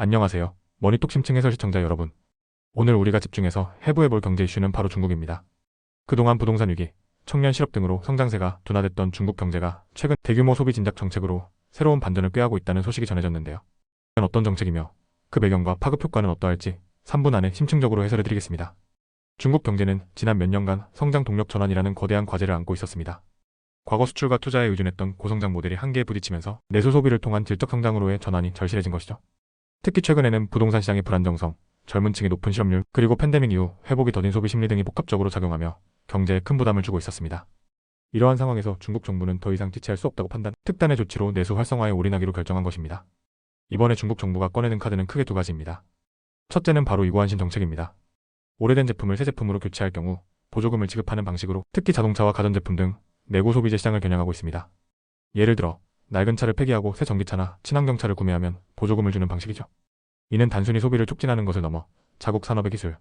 안녕하세요. 머니톡 심층 해설 시청자 여러분. 오늘 우리가 집중해서 해부해볼 경제 이슈는 바로 중국입니다. 그동안 부동산 위기, 청년 실업 등으로 성장세가 둔화됐던 중국 경제가 최근 대규모 소비 진작 정책으로 새로운 반전을 꾀하고 있다는 소식이 전해졌는데요. 과연 어떤 정책이며 그 배경과 파급 효과는 어떠할지 3분 안에 심층적으로 해설해드리겠습니다. 중국 경제는 지난 몇 년간 성장 동력 전환이라는 거대한 과제를 안고 있었습니다. 과거 수출과 투자에 의존했던 고성장 모델이 한계에 부딪히면서 내수 소비를 통한 질적 성장으로의 전환이 절실해진 것이죠. 특히 최근에는 부동산 시장의 불안정성, 젊은 층의 높은 실업률, 그리고 팬데믹 이후 회복이 더딘 소비 심리 등이 복합적으로 작용하며 경제에 큰 부담을 주고 있었습니다. 이러한 상황에서 중국 정부는 더 이상 지체할 수 없다고 판단, 특단의 조치로 내수 활성화에 올인하기로 결정한 것입니다. 이번에 중국 정부가 꺼내는 카드는 크게 두 가지입니다. 첫째는 바로 이고안신 정책입니다. 오래된 제품을 새 제품으로 교체할 경우 보조금을 지급하는 방식으로 특히 자동차와 가전제품 등 내구 소비재 시장을 겨냥하고 있습니다. 예를 들어 낡은 차를 폐기하고 새 전기차나 친환경차를 구매하면 보조금을 주는 방식이죠. 이는 단순히 소비를 촉진하는 것을 넘어 자국 산업의 기술,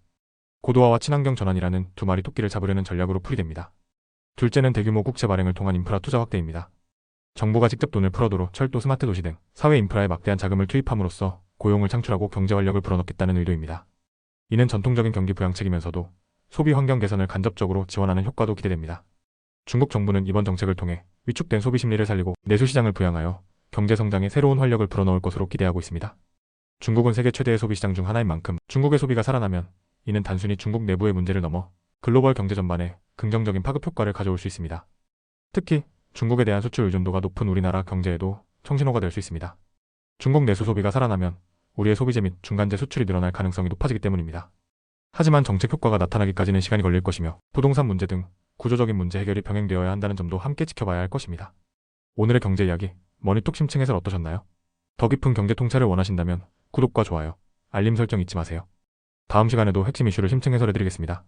고도화와 친환경 전환이라는 두 마리 토끼를 잡으려는 전략으로 풀이됩니다. 둘째는 대규모 국채 발행을 통한 인프라 투자 확대입니다. 정부가 직접 돈을 풀어도로 철도, 스마트 도시 등 사회 인프라에 막대한 자금을 투입함으로써 고용을 창출하고 경제 활력을 불어넣겠다는 의도입니다. 이는 전통적인 경기 부양책이면서도 소비 환경 개선을 간접적으로 지원하는 효과도 기대됩니다. 중국 정부는 이번 정책을 통해 위축된 소비 심리를 살리고 내수 시장을 부양하여 경제 성장에 새로운 활력을 불어넣을 것으로 기대하고 있습니다. 중국은 세계 최대의 소비 시장 중 하나인 만큼 중국의 소비가 살아나면 이는 단순히 중국 내부의 문제를 넘어 글로벌 경제 전반에 긍정적인 파급 효과를 가져올 수 있습니다. 특히 중국에 대한 수출 의존도가 높은 우리나라 경제에도 청신호가 될 수 있습니다. 중국 내수 소비가 살아나면 우리의 소비재 및 중간재 수출이 늘어날 가능성이 높아지기 때문입니다. 하지만 정책 효과가 나타나기까지는 시간이 걸릴 것이며 부동산 문제 등 구조적인 문제 해결이 병행되어야 한다는 점도 함께 지켜봐야 할 것입니다. 오늘의 경제 이야기, 머니톡 심층 해설 어떠셨나요? 더 깊은 경제 통찰을 원하신다면 구독과 좋아요, 알림 설정 잊지 마세요. 다음 시간에도 핵심 이슈를 심층 해설해드리겠습니다.